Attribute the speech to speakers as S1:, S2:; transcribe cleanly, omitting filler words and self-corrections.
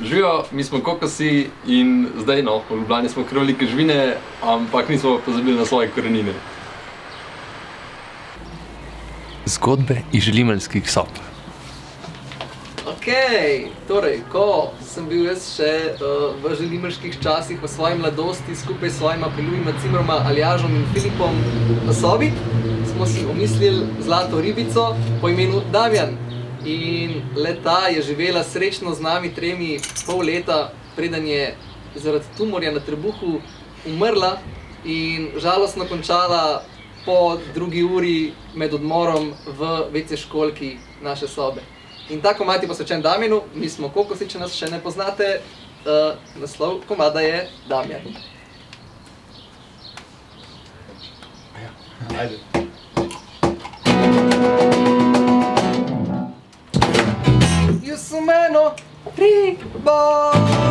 S1: Živijo, mi smo kokosi in zdaj v Ljubljani smo krvnike živine, ampak nismo pozabili na svoje korenine.
S2: Zgodbe iz želimeljskih sob.
S3: Torej, ko sem bil jaz še v želimeljskih časih v svoji mladosti skupaj s svojima priljubljenima cimroma Aljažom in Filipom v sobi, smo si omislili zlato ribico po imenu Damjan. In le-ta je živela srečno z nami 3,5 leta, preden je zaradi tumorja na trebuhu umrla in žalostno končala po 2. uri med odmorom v WC školjki naše sobe. In ta komad je posvečen Damjanu, mi smo kokosi, če nas še ne poznate, naslov komada je Damjan.
S1: Ajde.
S3: Jaz sem eno ribo.